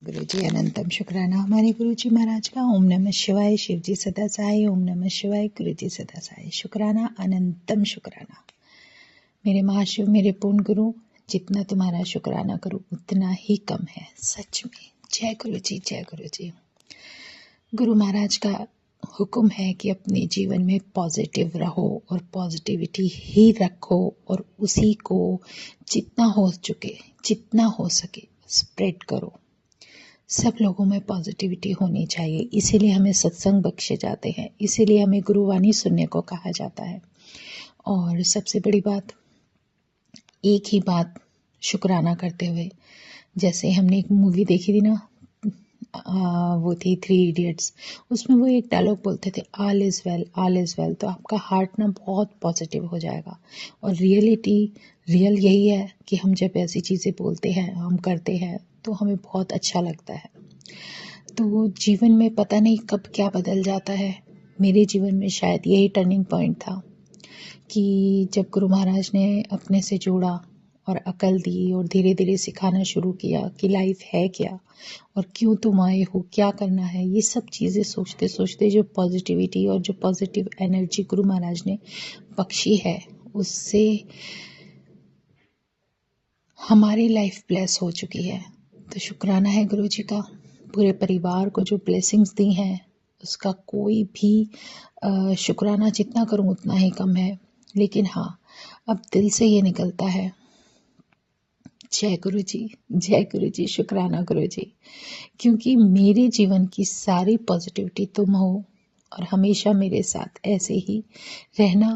गुरु जी अनंतम शुक्राना हमारे गुरु जी महाराज का। ओम नमः शिवाय। शिव जी सदा सहाय। ओम नमः शिवाय। गुरु जी सदा सहाय। शुक्राना अनंतम शुक्राना मेरे महाशिव, मेरे पूर्ण गुरु। जितना तुम्हारा शुक्राना करूं उतना ही कम है, सच में। जय गुरु जी, जय गुरु जी। गुरु महाराज का हुक्म है कि अपने जीवन में पॉजिटिव रहो और पॉजिटिविटी ही रखो और उसी को जितना हो सके स्प्रेड करो। सब लोगों में पॉजिटिविटी होनी चाहिए, इसीलिए हमें सत्संग बख्शे जाते हैं, इसीलिए हमें गुरुवाणी सुनने को कहा जाता है। और सबसे बड़ी बात, एक ही बात शुक्राना करते हुए, जैसे हमने एक मूवी देखी थी ना, वो थी 3 इडियट्स। उसमें वो एक डायलॉग बोलते थे, all is well, all is well. तो आपका हार्ट ना बहुत पॉजिटिव हो जाएगा। और रियल यही है कि हम जब ऐसी चीज़ें बोलते हैं, हम करते हैं, तो हमें बहुत अच्छा लगता है। तो जीवन में पता नहीं कब क्या बदल जाता है। मेरे जीवन में शायद यही टर्निंग पॉइंट था कि जब गुरु महाराज ने अपने से जोड़ा और अकल दी और धीरे धीरे सिखाना शुरू किया कि लाइफ है क्या और क्यों तुम आए हो, क्या करना है। ये सब चीज़ें सोचते सोचते जो पॉजिटिविटी और जो पॉजिटिव एनर्जी गुरु महाराज ने बख्शी है, उससे हमारी लाइफ ब्लेस हो चुकी है। तो शुक्राना है गुरु जी का। पूरे परिवार को जो ब्लेसिंग्स दी हैं उसका कोई भी शुक्राना जितना करूं उतना ही कम है। लेकिन हाँ, अब दिल से ये निकलता है, जय गुरु जी, जय गुरु जी, शुक्राना गुरु जी। क्योंकि मेरे जीवन की सारी पॉजिटिविटी तुम हो और हमेशा मेरे साथ ऐसे ही रहना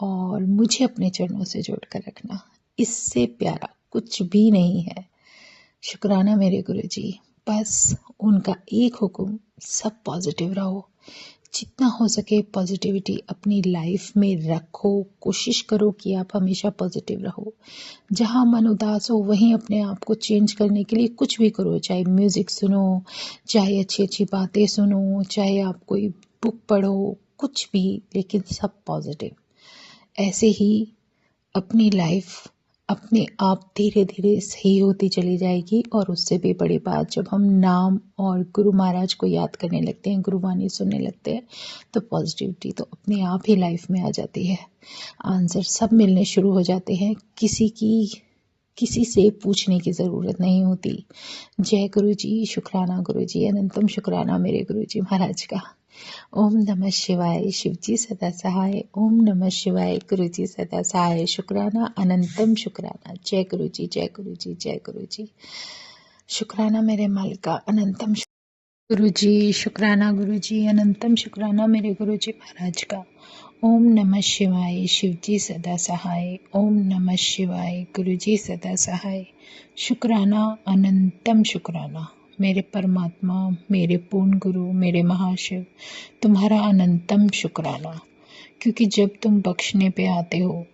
और मुझे अपने चरणों से जोड़कर रखना। इससे प्यारा कुछ भी नहीं है। शुक्राना मेरे गुरु जी। बस उनका एक हुक्म, सब पॉजिटिव रहो। जितना हो सके पॉजिटिविटी अपनी लाइफ में रखो। कोशिश करो कि आप हमेशा पॉजिटिव रहो। जहाँ मन उदास हो वहीं अपने आप को चेंज करने के लिए कुछ भी करो। चाहे म्यूजिक सुनो, चाहे अच्छी अच्छी बातें सुनो, चाहे आप कोई बुक पढ़ो, कुछ भी, लेकिन सब पॉजिटिव। ऐसे ही अपनी लाइफ अपने आप धीरे धीरे सही होती चली जाएगी। और उससे भी बड़ी बात, जब हम नाम और गुरु महाराज को याद करने लगते हैं, गुरुवाणी सुनने लगते हैं, तो पॉजिटिविटी तो अपने आप ही लाइफ में आ जाती है। आंसर सब मिलने शुरू हो जाते हैं। किसी से पूछने की ज़रूरत नहीं होती। जय गुरु जी, शुक्राना गुरु जी, अनंतम शुक्राना मेरे गुरु जी महाराज का। ओम नमः शिवाय। शिव जी सदा सहाय। ओम नमः शिवाय। गुरु जी सदा सहाय। शुक्राना अनंतम शुक्राना। जय गुरु जी, जय गुरु जी, जय गुरु जी। शुक्राना मेरे मालिक का, अनंतम गुरु जी। शुक्राना गुरु जी, अनंतम शुक्राना मेरे गुरु जी महाराज का। ओम नमः शिवाय। शिव जी सदा सहाय। ओम नमः शिवाय। गुरु जी सदा सहाय। शुक्राना अनंतम शुक्राना मेरे परमात्मा, मेरे पूर्ण गुरु, मेरे महाशिव, तुम्हारा अनंतम शुक्राना। क्योंकि जब तुम बख्शने पे आते हो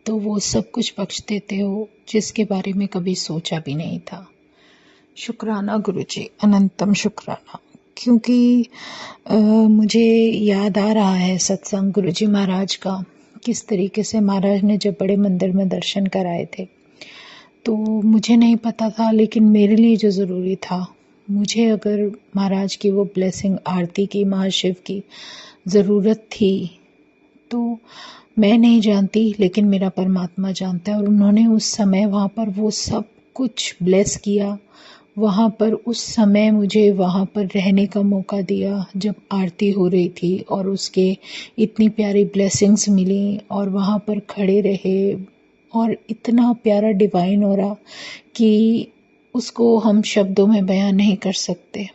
तो वो सब कुछ बख्श देते हो जिसके बारे में कभी सोचा भी नहीं था। शुक्राना गुरु जी, अनंतम शुक्राना। क्योंकि मुझे याद आ रहा है सत्संग गुरु जी महाराज का, किस तरीके से महाराज ने जब बड़े मंदिर में दर्शन कराए थे। तो मुझे नहीं पता था, लेकिन मेरे लिए जो ज़रूरी था, मुझे अगर महाराज की वो ब्लेसिंग, आरती की, महाशिव की ज़रूरत थी, तो मैं नहीं जानती, लेकिन मेरा परमात्मा जानता है। और उन्होंने उस समय वहाँ पर वो सब कुछ ब्लेस किया। वहाँ पर उस समय मुझे वहाँ पर रहने का मौका दिया जब आरती हो रही थी, और उसके इतनी प्यारी ब्लेसिंग्स मिली, और वहाँ पर खड़े रहे, और इतना प्यारा डिवाइन हो रहा कि उसको हम शब्दों में बयान नहीं कर सकते।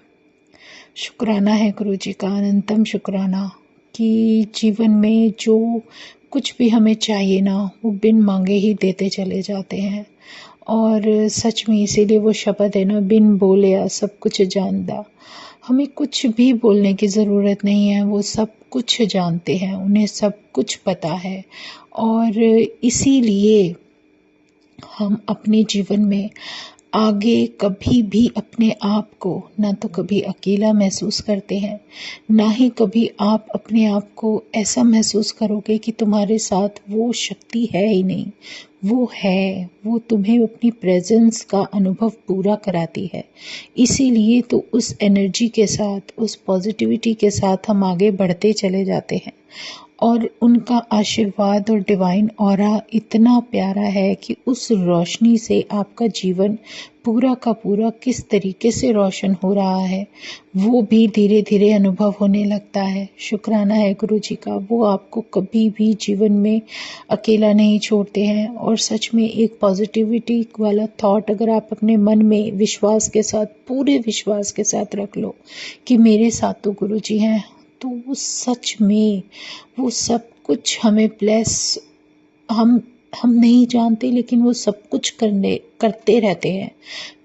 शुक्राना है गुरु जी का, अनंतम शुक्राना कि जीवन में जो कुछ भी हमें चाहिए ना, वो बिन मांगे ही देते चले जाते हैं। और सच में इसीलिए वो शब्द है ना, बिन बोले सब कुछ जानता। हमें कुछ भी बोलने की ज़रूरत नहीं है, वो सब कुछ जानते हैं, उन्हें सब कुछ पता है। और इसीलिए हम अपने जीवन में आगे कभी भी अपने आप को ना तो कभी अकेला महसूस करते हैं, ना ही कभी आप अपने आप को ऐसा महसूस करोगे कि तुम्हारे साथ वो शक्ति है ही नहीं। वो है, वो तुम्हें अपनी प्रेजेंस का अनुभव पूरा कराती है। इसीलिए तो उस एनर्जी के साथ, उस पॉजिटिविटी के साथ हम आगे बढ़ते चले जाते हैं। और उनका आशीर्वाद और डिवाइन ऑरा इतना प्यारा है कि उस रोशनी से आपका जीवन पूरा का पूरा किस तरीके से रोशन हो रहा है वो भी धीरे धीरे अनुभव होने लगता है। शुक्राना है गुरु जी का, वो आपको कभी भी जीवन में अकेला नहीं छोड़ते हैं। और सच में एक पॉजिटिविटी वाला थॉट अगर आप अपने मन में विश्वास के साथ, पूरे विश्वास के साथ रख लो कि मेरे साथ तो गुरु जी हैं, तो वो सच में वो सब कुछ हमें ब्लेस, हम नहीं जानते लेकिन वो सब कुछ करते रहते हैं।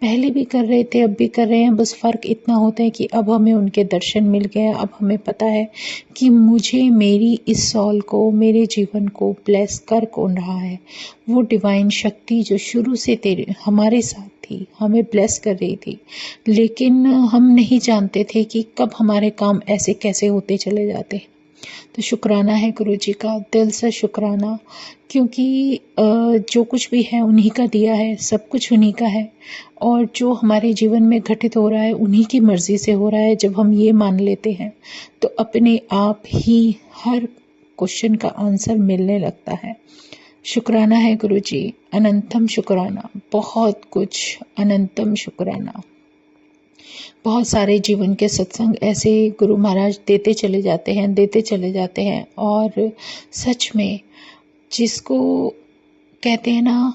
पहले भी कर रहे थे, अब भी कर रहे हैं। बस फ़र्क इतना होता है कि अब हमें उनके दर्शन मिल गए हैं। अब हमें पता है कि मुझे मेरी इस सॉल को, मेरे जीवन को ब्लेस कर कौन रहा है। वो डिवाइन शक्ति जो शुरू से हमारे साथ थी, हमें ब्लेस कर रही थी, लेकिन हम नहीं जानते थे कि कब हमारे काम ऐसे कैसे होते चले जाते हैं। तो शुक्राना है गुरु जी का, दिल से शुक्राना, क्योंकि जो कुछ भी है उन्हीं का दिया है, सब कुछ उन्हीं का है। और जो हमारे जीवन में घटित हो रहा है उन्हीं की मर्जी से हो रहा है। जब हम ये मान लेते हैं तो अपने आप ही हर क्वेश्चन का आंसर मिलने लगता है। शुक्राना है गुरु जी, अनंतम शुक्राना, बहुत कुछ अनंतम शुक्राना। बहुत सारे जीवन के सत्संग ऐसे गुरु महाराज देते चले जाते हैं। और सच में जिसको कहते हैं ना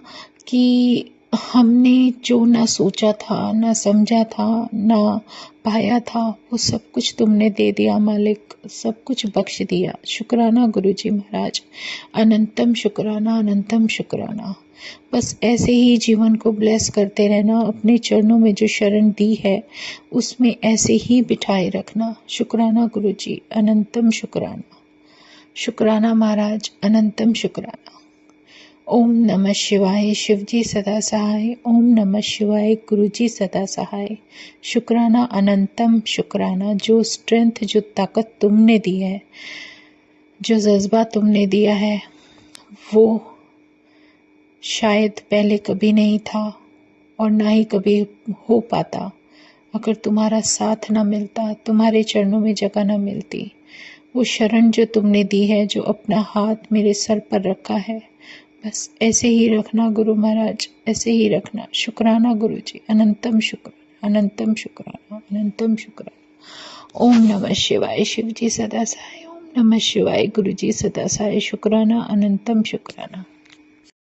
कि हमने जो ना सोचा था, ना समझा था, ना पाया था, वो सब कुछ तुमने दे दिया मालिक, सब कुछ बख्श दिया। शुक्राना गुरु जी महाराज, अनंतम शुक्राना, अनंतम शुक्राना। बस ऐसे ही जीवन को ब्लेस करते रहना, अपने चरणों में जो शरण दी है उसमें ऐसे ही बिठाए रखना। शुक्राना गुरु जी, अनंतम शुक्राना। शुक्राना महाराज, अनंतम शुक्राना। ओम नमः शिवाय, शिव जी सदा सहाय। ओम नमः शिवाय, गुरु जी सदा सहाय। शुक्राना, अनंतम शुक्राना। जो स्ट्रेंथ, जो ताकत तुमने दी है, जो जज्बा तुमने दिया है, वो शायद पहले कभी नहीं था और ना ही कभी हो पाता अगर तुम्हारा साथ ना मिलता, तुम्हारे चरणों में जगह ना मिलती। वो शरण जो तुमने दी है, जो अपना हाथ मेरे सर पर रखा है, बस ऐसे ही रखना गुरु महाराज, ऐसे ही रखना। शुक्राना गुरु जी, अनंतम शुक्राना, अनंतम शुक्राना, अनंतम शुक्राना। ओम नमः शिवाय, शिव जी सदा सहाय। ओम नमः शिवाय, गुरु जी सदा सहाय। शुक्राना, अनंतम शुक्राना।